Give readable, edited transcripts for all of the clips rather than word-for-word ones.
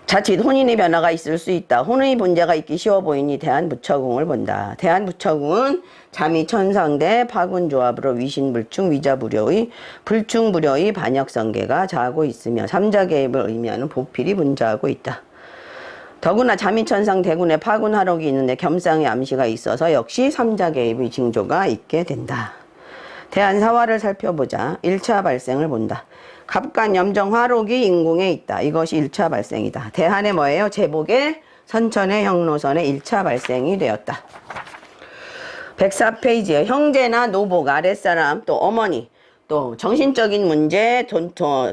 자칫 혼인의 변화가 있을 수 있다. 혼의 문제가 있기 쉬워 보이니 대한부처궁을 본다. 대한부처궁은 자미천상대 파군조합으로 위신불충 위자불효의 불충불효의 반역성계가 자하고 있으며 삼자개입을 의미하는 보필이 분자하고 있다. 더구나 자미천상 대군에 파군하록이 있는데 겸상의 암시가 있어서 역시 삼자개입의 징조가 있게 된다. 대한사화를 살펴보자. 1차 발생을 본다. 갑간 염정 화록이 인궁에 있다. 이것이 1차 발생이다. 대한의 뭐예요? 제복의 선천의 형로선의 1차 발생이 되었다. 104페이지에 형제나 노복, 아랫사람, 또 어머니, 또 정신적인 문제,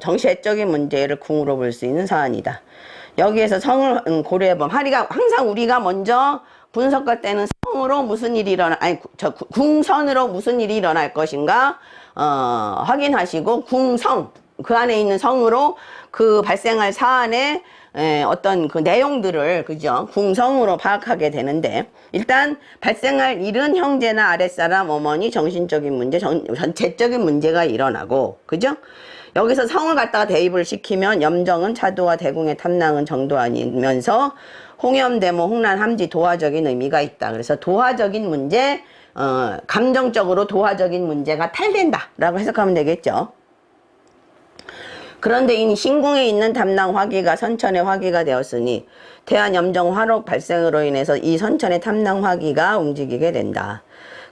정세적인 문제를 궁으로 볼 수 있는 사안이다. 여기에서 성을 고려해보면 항상 우리가 먼저 분석할 때는 성으로 무슨 일이 궁선으로 무슨 일이 일어날 것인가 확인하시고 궁성, 그 안에 있는 성으로 그 발생할 사안의 어떤 그 내용들을 그죠? 궁성으로 파악하게 되는데 일단 발생할 일은 형제나 아랫사람, 어머니, 정신적인 문제, 전체적인 문제가 일어나고 그죠? 여기서 성을 갖다가 대입을 시키면 염정은 차도와 대궁의 탐낭은 정도 아니면서 홍염, 대모, 홍란, 함지 도화적인 의미가 있다. 그래서 도화적인 문제, 감정적으로 도화적인 문제가 탈된다 라고 해석하면 되겠죠. 그런데 이 신궁에 있는 탐낭 화기가 선천의 화기가 되었으니 태안 염정 화록 발생으로 인해서 이 선천의 탐낭 화기가 움직이게 된다.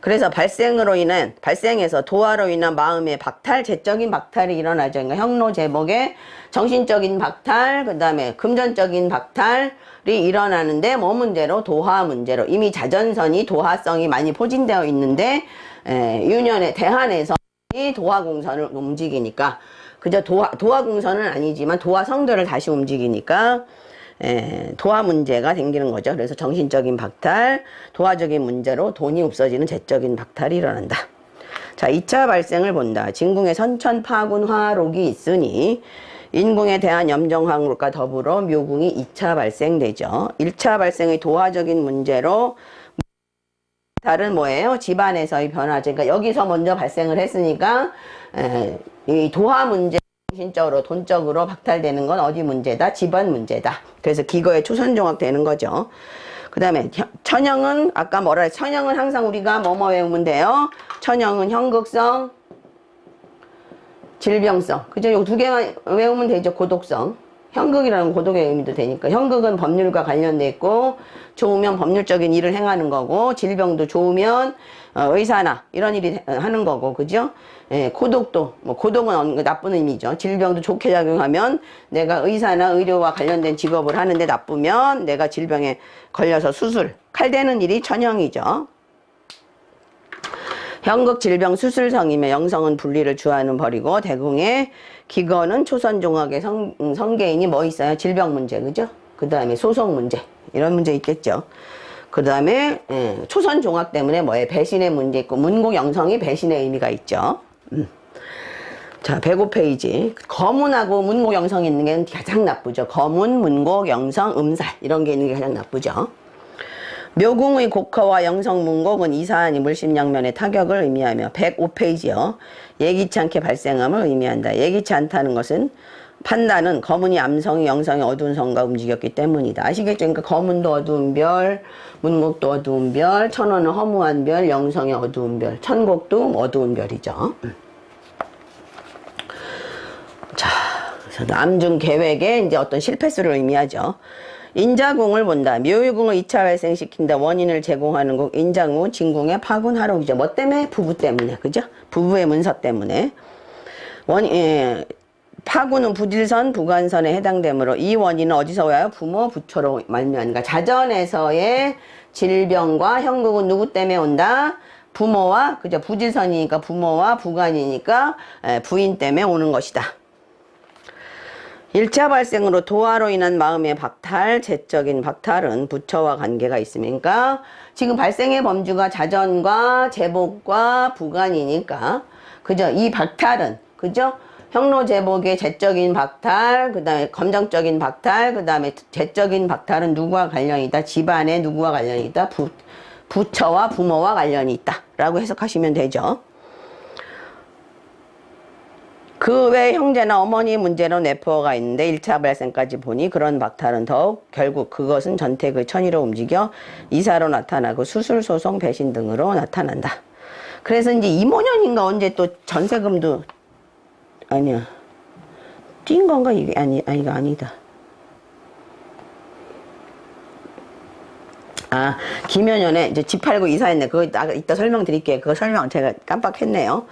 그래서 발생에서 도화로 인한 마음의 박탈, 재적인 박탈이 일어나죠. 그러니까 형로 제복의 정신적인 박탈, 그 다음에 금전적인 박탈이 일어나는데 뭐 문제로? 도화 문제로. 이미 자전선이 도화성이 많이 포진되어 있는데 유년의 대한에서 이 도화공선을 움직이니까 그저 도화공선은 아니지만 도화성들을 다시 움직이니까 도화 문제가 생기는 거죠. 그래서 정신적인 박탈, 도화적인 문제로 돈이 없어지는 재적인 박탈이 일어난다. 자, 2차 발생을 본다. 진궁에 선천 파군 화록이 있으니 인궁에 대한 염정화록과 더불어 묘궁이 2차 발생되죠. 1차 발생의 도화적인 문제로 다른 뭐예요? 집안에서의 변화죠. 그러니까 여기서 먼저 발생을 했으니까 이 도화 문제 정신적으로 돈적으로 박탈되는 건 어디 문제다? 집안 문제다. 그래서 기거에 초선종합 되는 거죠. 그 다음에 천형은 아까 뭐라 했어요? 천형은 항상 우리가 뭐뭐 외우면 돼요? 천형은 형극성, 질병성. 그죠? 요 두 개만 외우면 되죠. 고독성. 형극이라는 고독의 의미도 되니까. 형극은 법률과 관련돼 있고 좋으면 법률적인 일을 행하는 거고 질병도 좋으면 의사나 이런 일이 하는 거고 그죠? 고독도 뭐 고독은 나쁜 의미죠. 질병도 좋게 작용하면 내가 의사나 의료와 관련된 직업을 하는데 나쁘면 내가 질병에 걸려서 수술 칼대는 일이 천형이죠. 형극 질병 수술성이며 영성은 분리를 주하는 벌이고 대궁의 기거는 초선종합의 성계인이 뭐 있어요? 질병 문제 그죠? 그 다음에 소송 문제 이런 문제 있겠죠. 그 다음에 초선종합 때문에 뭐예요? 배신의 문제 있고 문곡 영성이 배신의 의미가 있죠. 자, 105페이지. 거문하고 문곡 영성이 있는 게 가장 나쁘죠. 거문, 문곡, 영성, 음살 이런 게 있는 게 가장 나쁘죠. 묘궁의 곡허와 영성 문곡은 이사한이 물심양면의 타격을 의미하며 105페이지요. 예기치 않게 발생함을 의미한다. 예기치 않다는 것은 판단은 거문이 암성이 영성이 어두운 성과 움직였기 때문이다. 아시겠죠? 그러니까 거문도 어두운 별, 문곡도 어두운 별, 천원은 허무한 별, 영성이 어두운 별, 천곡도 어두운 별이죠. 자, 그래서 암중 계획의 이제 어떤 실패수를 의미하죠. 인자궁을 본다. 묘유궁을 2차 발생시킨다. 원인을 제공하는 곡. 인자궁은 진궁의 파군하록이죠. 뭐 때문에? 부부 때문에. 그죠? 부부의 문서 때문에. 파군은 부질선, 부관선에 해당되므로 이 원인은 어디서 와요? 부모, 부처로 말미암으니까 자전에서의 질병과 형국은 누구 때문에 온다? 부모와 그죠? 부질선이니까 부모와 부관이니까 부인 때문에 오는 것이다. 1차 발생으로 도화로 인한 마음의 박탈, 재적인 박탈은 부처와 관계가 있으니까 지금 발생의 범주가 자전과 제복과 부관이니까 그죠? 이 박탈은 그죠? 형로 제복의 재적인 박탈, 그 다음에 감정적인 박탈, 그 다음에 재적인 박탈은 누구와 관련이 있다? 집안에 누구와 관련이 있다? 부처와 부모와 관련이 있다 라고 해석하시면 되죠. 그 외 형제나 어머니 문제로 내포가 있는데 1차 발생까지 보니 그런 박탈은 더욱 결국 그것은 전택의 천의로 움직여 이사로 나타나고 수술, 소송, 배신 등으로 나타난다. 그래서 이제 이모년인가 언제 또 전세금도 아니야. 뛴 건가 이게 이거 아니다. 아, 김연연에 이제 집 팔고 이사했네. 그거 이따 설명드릴게요. 그거 설명 제가 깜빡했네요.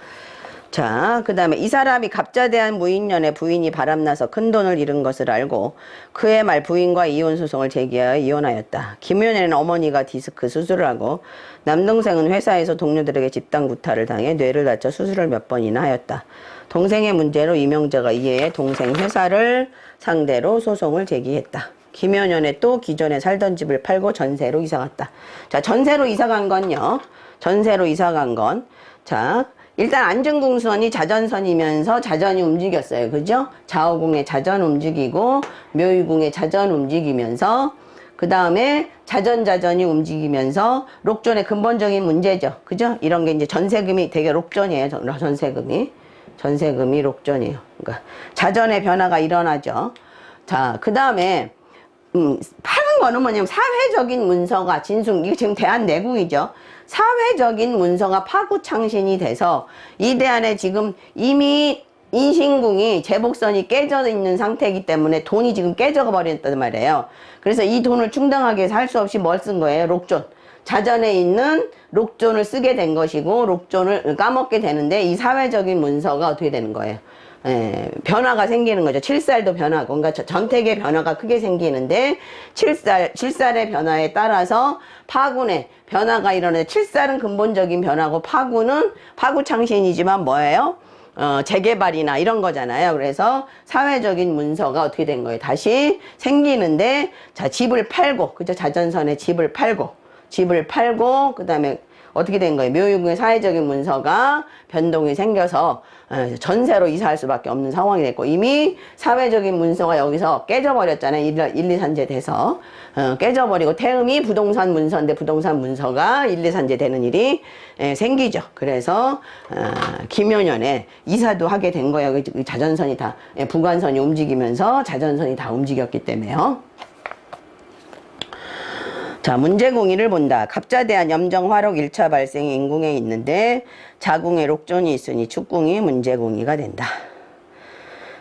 자, 그 다음에 이 사람이 갑자대한 무인년의 부인이 바람나서 큰 돈을 잃은 것을 알고 그의 말 부인과 이혼 소송을 제기하여 이혼하였다. 김연연은 어머니가 디스크 수술을 하고 남동생은 회사에서 동료들에게 집단 구타를 당해 뇌를 다쳐 수술을 몇 번이나 하였다. 동생의 문제로 이명자가 이에 동생 회사를 상대로 소송을 제기했다. 김연연의 또 기존에 살던 집을 팔고 전세로 이사갔다. 자, 전세로 이사간 건요. 전세로 이사간 건. 자, 일단 안중궁선이 자전선이면서 자전이 움직였어요. 그죠? 좌우궁의 자전 움직이고 묘의궁의 자전 움직이면서 그 다음에 자전이 움직이면서 록존의 근본적인 문제죠. 그죠? 이런 게 이제 전세금이 되게 록존이에요. 전세금이 록존이에요. 그러니까 자전의 변화가 일어나죠. 자, 그 다음에 파는 거는 뭐냐면 사회적인 문서가 이게 지금 대한내국이죠. 사회적인 문서가 파구창신이 돼서 이 대안에 지금 이미 인신궁이 제복선이 깨져 있는 상태이기 때문에 돈이 지금 깨져 버렸단 말이에요. 그래서 이 돈을 충당하기 위해서 할 수 없이 뭘 쓴 거예요? 록존. 자전에 있는 록존을 쓰게 된 것이고 록존을 까먹게 되는데 이 사회적인 문서가 어떻게 되는 거예요? 변화가 생기는 거죠. 칠살도 변하고, 그러니까 전택의 변화가 크게 생기는데, 칠살의 변화에 따라서 파군의 변화가 일어나는데, 칠살은 근본적인 변화고, 파군은 파구창신이지만 뭐예요? 재개발이나 이런 거잖아요. 그래서 사회적인 문서가 어떻게 된 거예요? 다시 생기는데, 자, 집을 팔고, 그죠? 자전선에 집을 팔고, 그 다음에 어떻게 된 거예요? 묘유궁의 사회적인 문서가 변동이 생겨서 전세로 이사할 수밖에 없는 상황이 됐고 이미 사회적인 문서가 여기서 깨져버렸잖아요. 1, 2, 3제 돼서 깨져버리고 태음이 부동산 문서인데 부동산 문서가 1, 2, 3제 되는 일이 생기죠. 그래서 김연연에 이사도 하게 된 거예요. 그 자전선이 다 부관선이 움직이면서 자전선이 다 움직였기 때문에요. 자, 문제공의를 본다. 갑자대한 염정화록 1차 발생이 인궁에 있는데 자궁에 록존이 있으니 축궁이 문제공의가 된다.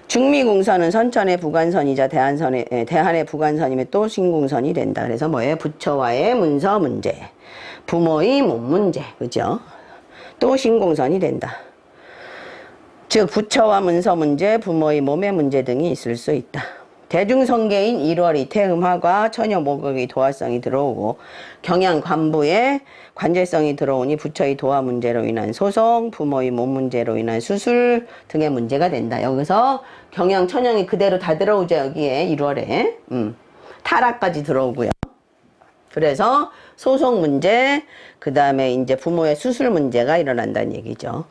중미궁선은 선천의 부관선이자 대한의 부관선이면 또 신궁선이 된다. 그래서 뭐예요? 부처와의 문서 문제, 부모의 몸 문제, 그죠? 또 신궁선이 된다. 즉 부처와 문서 문제, 부모의 몸의 문제 등이 있을 수 있다. 대중성계인 1월이 태음화과 처녀목의 도화성이 들어오고 경양 관부에 관제성이 들어오니 부처의 도화 문제로 인한 소송, 부모의 몸 문제로 인한 수술 등의 문제가 된다. 여기서 경양 천영이 그대로 다 들어오죠. 여기에 1월에 타락까지 들어오고요. 그래서 소송 문제, 그 다음에 이제 부모의 수술 문제가 일어난다는 얘기죠.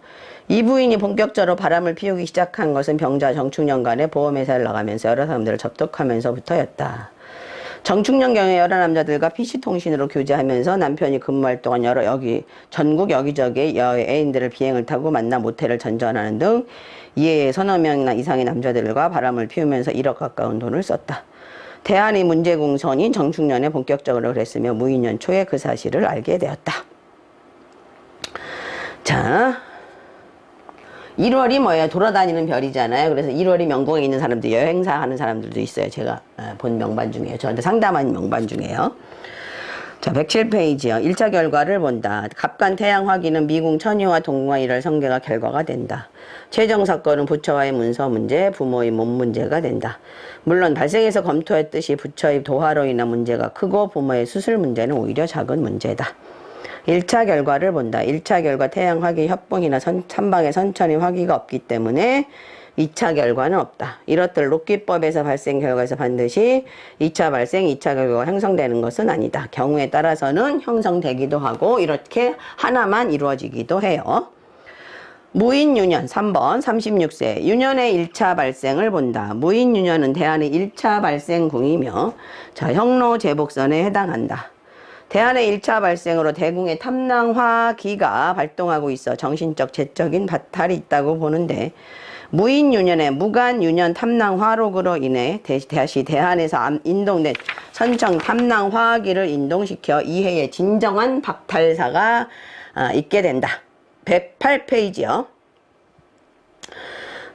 이 부인이 본격적으로 바람을 피우기 시작한 것은 병자 정축년 간에 보험회사를 나가면서 여러 사람들을 접촉하면서부터였다. 정축년경에 여러 남자들과 PC통신으로 교제하면서 남편이 근무할 동안 전국 여기저기 여애인들을 비행을 타고 만나 모텔을 전전하는 등 이에 서너 명이나 이상의 남자들과 바람을 피우면서 1억 가까운 돈을 썼다. 대한의 문제공선인 정축년에 본격적으로 그랬으며 무인년 초에 그 사실을 알게 되었다. 자, 1월이 뭐예요? 돌아다니는 별이잖아요. 그래서 1월이 명궁에 있는 사람들, 여행사 하는 사람들도 있어요. 제가 본 명반 중에요. 저한테 상담한 명반 중에요. 자, 107페이지요. 1차 결과를 본다. 갑간 태양 화기는 미궁 천유와 동궁과 1월 성계가 결과가 된다. 최종 사건은 부처와의 문서 문제, 부모의 몸 문제가 된다. 물론 발생해서 검토했듯이 부처의 도화로 인한 문제가 크고 부모의 수술 문제는 오히려 작은 문제다. 1차 결과를 본다. 1차 결과 태양 화기 협봉이나 삼방의 선천의 화기가 없기 때문에 2차 결과는 없다. 이렇듯 록기법에서 발생 결과에서 반드시 2차 발생, 2차 결과가 형성되는 것은 아니다. 경우에 따라서는 형성되기도 하고 이렇게 하나만 이루어지기도 해요. 무인유년 3번 36세 유년의 1차 발생을 본다. 무인유년은 대한의 1차 발생궁이며 자, 형로 제복선에 해당한다. 대한의 1차 발생으로 대궁의 탐낭화기가 발동하고 있어 정신적, 재적인 바탈이 있다고 보는데 무인유년의 무간유년 탐낭화록으로 인해 다시 대한에서 인동된 선청 탐낭화기를 인동시켜 이해의 진정한 박탈사가 있게 된다. 108페이지요.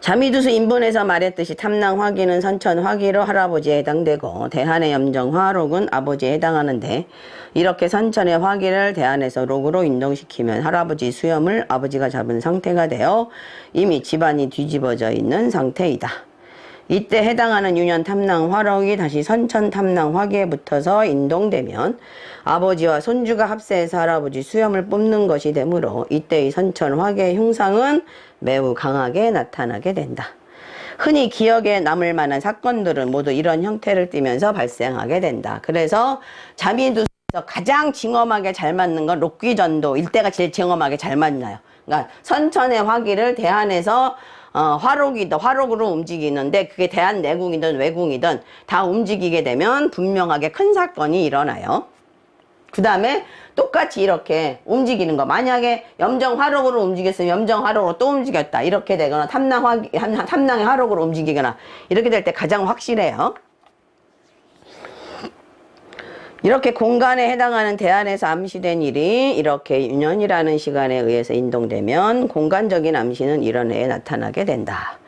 자미두수 인본에서 말했듯이 탐낭화기는 선천화기로 할아버지에 해당되고 대한의 염정화록은 아버지에 해당하는데, 이렇게 선천의 화기를 대한에서 록으로 인동시키면 할아버지 수염을 아버지가 잡은 상태가 되어 이미 집안이 뒤집어져 있는 상태이다. 이때 해당하는 유년 탐낭화록이 다시 선천 탐낭화기에 붙어서 인동되면 아버지와 손주가 합세해서 할아버지 수염을 뽑는 것이 되므로 이때의 선천 화기의 흉상은 매우 강하게 나타나게 된다. 흔히 기억에 남을 만한 사건들은 모두 이런 형태를 띠면서 발생하게 된다. 그래서 자미두수에서 가장 징험하게 잘 맞는 건 록귀전도 일대가 제일 징험하게 잘 맞나요. 그러니까 선천의 화기를 대한에서 화록으로 움직이는데, 그게 대한 내궁이든 외궁이든 다 움직이게 되면 분명하게 큰 사건이 일어나요. 그 다음에 똑같이 이렇게 움직이는 거, 만약에 염정 화록으로 움직였으면 염정 화록으로 또 움직였다 이렇게 되거나 탐낭의 화록으로 움직이거나 이렇게 될 때 가장 확실해요. 이렇게 공간에 해당하는 대안에서 암시된 일이 이렇게 유년이라는 시간에 의해서 인동되면 공간적인 암시는 이런 해에 나타나게 된다.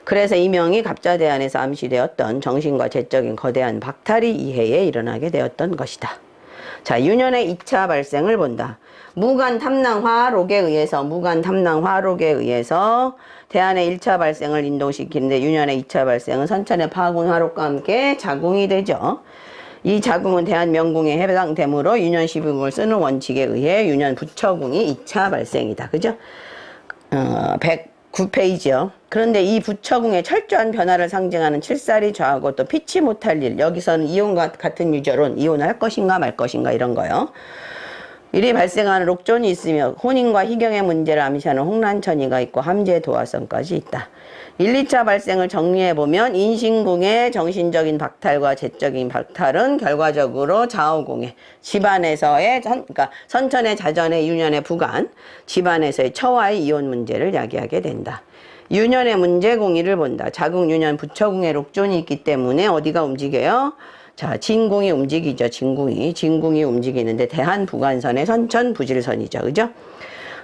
그래서 이명이 갑자대안에서 암시되었던 정신과 재적인 거대한 박탈이 이 해에 일어나게 되었던 것이다. 자, 유년의 2차 발생을 본다. 무간탐낭화록에 의해서 대안의 1차 발생을 인동시키는데, 유년의 2차 발생은 선천의 파군화록과 함께 자궁이 되죠. 이 자궁은 대한명궁에 해당되므로 유년 12궁을 쓰는 원칙에 의해 유년 부처궁이 2차 발생이다. 그죠? 109페이지요. 그런데 이 부처궁의 철저한 변화를 상징하는 칠살이 좌하고 또 피치 못할 일, 여기서는 이혼과 같은 유저론, 이혼할 것인가 말 것인가 이런 거요. 일이 발생하는 록존이 있으며 혼인과 희경의 문제를 암시하는 홍란천이가 있고 함재의 도화성까지 있다. 1, 2차 발생을 정리해보면 인신궁의 정신적인 박탈과 재적인 박탈은 결과적으로 좌우궁의 집안에서의 그러니까 선천의 자전의 유년의 부관, 집안에서의 처와의 이혼 문제를 야기하게 된다. 유년의 문제궁이를 본다. 자궁, 유년, 부처궁의 록존이 있기 때문에 어디가 움직여요? 자, 진궁이 움직이죠. 진궁이 움직이는데 대한부관선의 선천 부질선이죠. 그죠?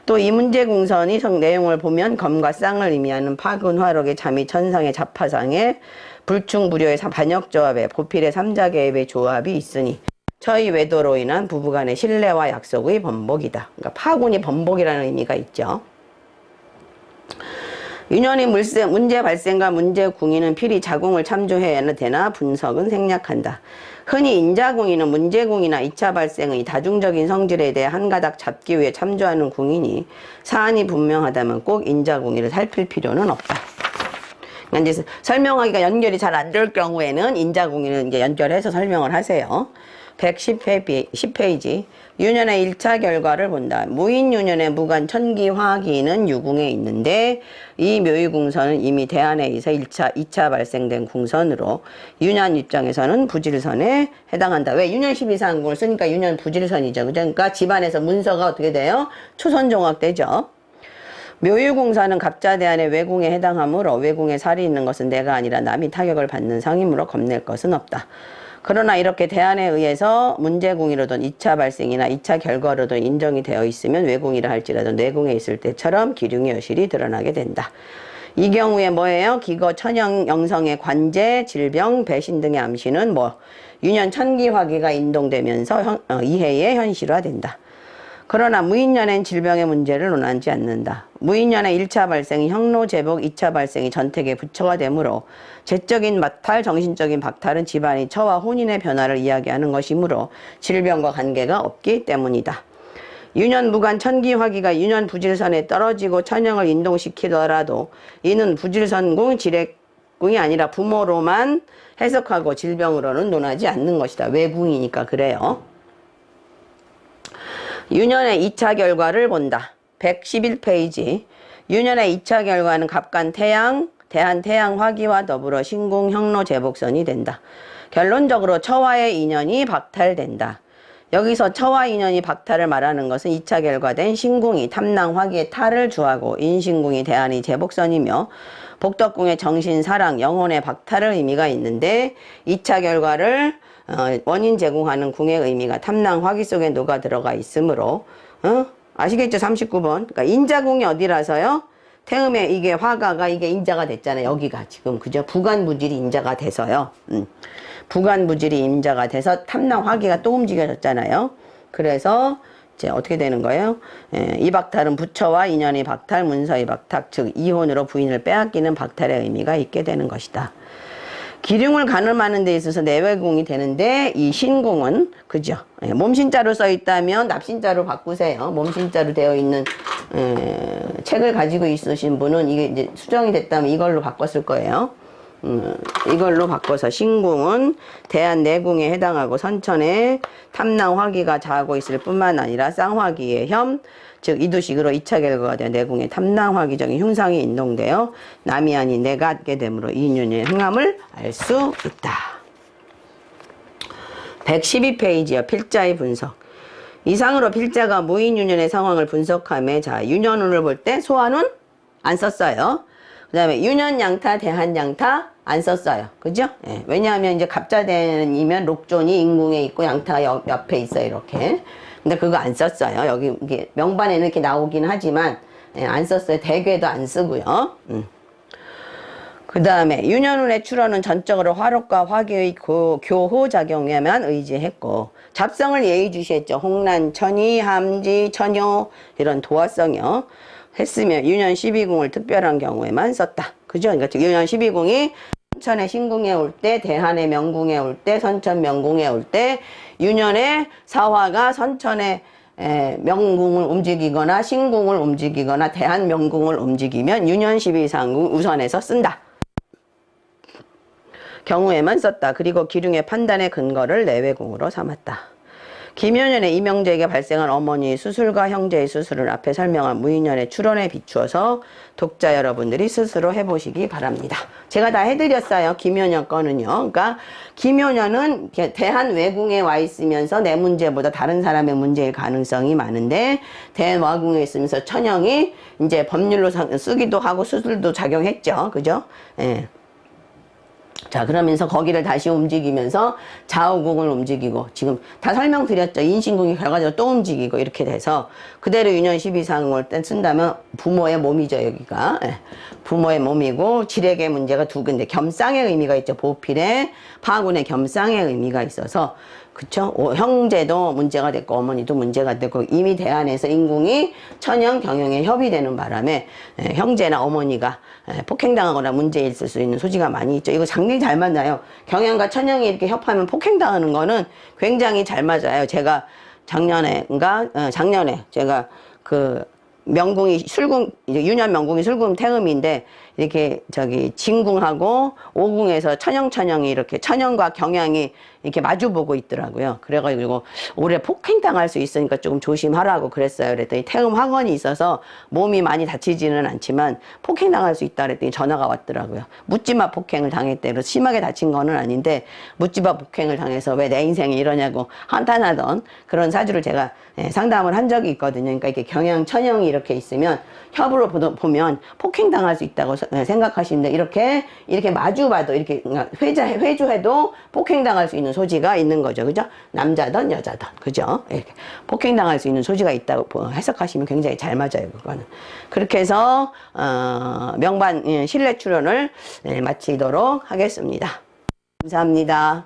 또 이 문제궁선이 내용을 보면 검과 쌍을 의미하는 파근화록의 자미 천상의 자파상에 불충불효의 반역조합에 보필의 삼자계획의 조합이 있으니 처의 외도로 인한 부부간의 신뢰와 약속의 번복이다. 그러니까 파군이 번복이라는 의미가 있죠. 유년의 문제 발생과 문제 궁이는 필히 자궁을 참조해야 되나 분석은 생략한다. 흔히 인자궁이는 문제궁이나 2차 발생의 다중적인 성질에 대해 한가닥 잡기 위해 참조하는 궁이니 사안이 분명하다면 꼭 인자궁이를 살필 필요는 없다. 그러니까 이제 설명하기가 연결이 잘 안 될 경우에는 인자궁이는 이제 연결해서 설명을 하세요. 110페이지. 유년의 1차 결과를 본다. 무인유년의 무간 천기화기는 유궁에 있는데 이 묘유궁선은 이미 대안에 의해서 2차 발생된 궁선으로 유년 입장에서는 부질선에 해당한다. 왜? 유년 12상궁을 쓰니까 유년 부질선이죠. 그러니까 집안에서 문서가 어떻게 돼요? 초선종합되죠. 묘유궁선은 갑자대안의 외궁에 해당하므로 외궁에 살이 있는 것은 내가 아니라 남이 타격을 받는 상이므로 겁낼 것은 없다. 그러나 이렇게 대안에 의해서 문제궁이로든 2차 발생이나 2차 결과로든 인정이 되어 있으면 외궁이라 할지라도 내궁에 있을 때처럼 기륭의 여실이 드러나게 된다. 이 경우에 뭐예요? 기거, 천영, 영성의 관제, 질병, 배신 등의 암시는 유년 천기화기가 인동되면서 이해에 현실화된다. 그러나 무인년엔 질병의 문제를 논하지 않는다. 무인년의 1차 발생이 형로제복, 2차 발생이 전택의 부처가 되므로 재적인 박탈, 정신적인 박탈은 집안의 처와 혼인의 변화를 이야기하는 것이므로 질병과 관계가 없기 때문이다. 유년 무관 천기화기가 유년 부질선에 떨어지고 천영을 인동시키더라도 이는 부질선궁, 지렉궁이 아니라 부모로만 해석하고 질병으로는 논하지 않는 것이다. 외궁이니까 그래요. 유년의 2차 결과를 본다. 111페이지. 유년의 2차 결과는 갑간 태양, 대한 태양 화기와 더불어 신궁 형로 제복선이 된다. 결론적으로 처와의 인연이 박탈된다. 여기서 처와 인연이 박탈을 말하는 것은 2차 결과된 신궁이 탐낭 화기의 탈을 주하고 인신궁이 대한이 제복선이며 복덕궁의 정신, 사랑, 영혼의 박탈을 의미가 있는데 2차 결과를 원인 제공하는 궁의 의미가 탐낭 화기 속에 녹아 들어가 있으므로 아시겠죠? 39번. 그러니까 인자궁이 어디라서요? 태음에 이게 화가가 이게 인자가 됐잖아요. 여기가 지금 그죠? 부관부질이 인자가 돼서요. 부관부질이 인자가 돼서 탐낭 화기가 또 움직여졌잖아요. 그래서 이제 어떻게 되는 거예요? 이 박탈은 부처와 인연의 박탈, 문서의 박탈, 즉 이혼으로 부인을 빼앗기는 박탈의 의미가 있게 되는 것이다. 기륭을 가늠하는 데 있어서 내외궁이 되는데 이 신궁은 그죠? 몸신자로 써 있다면 납신자로 바꾸세요. 몸신자로 되어 있는 책을 가지고 있으신 분은 이게 이제 수정이 됐다면 이걸로 바꿨을 거예요. 이걸로 바꿔서 신궁은 대한 내궁에 해당하고 선천에 탐낭 화기가 자하고 있을 뿐만 아니라 쌍화기의 혐, 즉 이두식으로 2차 결과가 된 내궁에 탐낭 화기적인 흉상이 인동되어 남이 아닌 내가 갖게 되므로 이인연의 행함을 알 수 있다. 112페이지요. 필자의 분석. 이상으로 필자가 무인유년의 상황을 분석하며 자 유년운을 볼 때 소환운 안 썼어요. 그 다음에 유년양타, 대한양타 안 썼어요. 그죠? 예. 왜냐하면 이제 갑자대이면 록존이 인궁에 있고 양타가 옆에 있어요. 이렇게. 근데 그거 안 썼어요. 여기 이게 명반에는 이렇게 나오긴 하지만 안 썼어요. 대괴도 안 쓰고요. 그 다음에 유년운의 출원은 전적으로 화록과 화기의 교호작용에만 의지했고 잡성을 예의주시했죠. 홍란, 천이, 함지, 천요 이런 도화성이요. 했으면 유년 12궁을 특별한 경우에만 썼다. 그죠? 그러니까 유년 12궁이 선천의 신궁에 올 때, 대한의 명궁에 올 때, 선천 명궁에 올 때, 유년의 사화가 선천의 명궁을 움직이거나 신궁을 움직이거나 대한 명궁을 움직이면 유년 12상궁 우선해서 쓴다. 경우에만 썼다. 그리고 기륭의 판단의 근거를 내외궁으로 삼았다. 김효년의 이명재에게 발생한 어머니의 수술과 형제의 수술을 앞에 설명한 무인연의 출원에 비추어서 독자 여러분들이 스스로 해보시기 바랍니다. 제가 다 해드렸어요. 김효년 거는요. 그러니까 김효년은 대한 외궁에 와 있으면서 내 문제보다 다른 사람의 문제일 가능성이 많은데 대화궁에 있으면서 천형이 이제 법률로 쓰기도 하고 수술도 작용했죠. 그죠? 예. 자, 그러면서 거기를 다시 움직이면서 좌우궁을 움직이고 지금 다 설명드렸죠. 인신궁이 결과적으로 또 움직이고 이렇게 돼서 그대로 유년 12상을 때 쓴다면 부모의 몸이죠. 여기가 부모의 몸이고 지렉의 문제가 두 개인데 겸상의 의미가 있죠. 보필의 파군의 겸상의 의미가 있어서 그쵸? 형제도 문제가 됐고 어머니도 문제가 됐고 이미 대안에서 인궁이 천형 경영에 협의되는 바람에 형제나 어머니가 폭행당하거나 문제 있을 수 있는 소지가 많이 있죠. 이거 상당히 잘 맞나요? 경영과 천형이 이렇게 협하면 폭행당하는 거는 굉장히 잘 맞아요. 제가 작년에 제가 그 명궁이 술궁, 이제 유년 명궁이 술궁 태음인데 이렇게 진궁하고 오궁에서 천형이 이렇게 천형과 경향이 이렇게 마주보고 있더라고요. 그래가지고 올해 폭행당할 수 있으니까 조금 조심하라고 그랬어요. 그랬더니 태음 황원이 있어서 몸이 많이 다치지는 않지만 폭행당할 수 있다 그랬더니 전화가 왔더라고요. 묻지마 폭행을 당했대. 그래서 심하게 다친 거는 아닌데 묻지마 폭행을 당해서 왜 내 인생이 이러냐고 한탄하던 그런 사주를 제가 상담을 한 적이 있거든요. 그러니까 이렇게 경향, 천형이 이렇게 있으면 협으로 보면 폭행당할 수 있다고 생각하시는데 이렇게 마주봐도 이렇게 회주해도 폭행당할 수 있는 소지가 있는 거죠. 그죠? 남자든 여자든. 그죠? 이렇게 폭행당할 수 있는 소지가 있다고 해석하시면 굉장히 잘 맞아요. 그거는. 그렇게 해서 명반 신뢰 출연을 마치도록 하겠습니다. 감사합니다.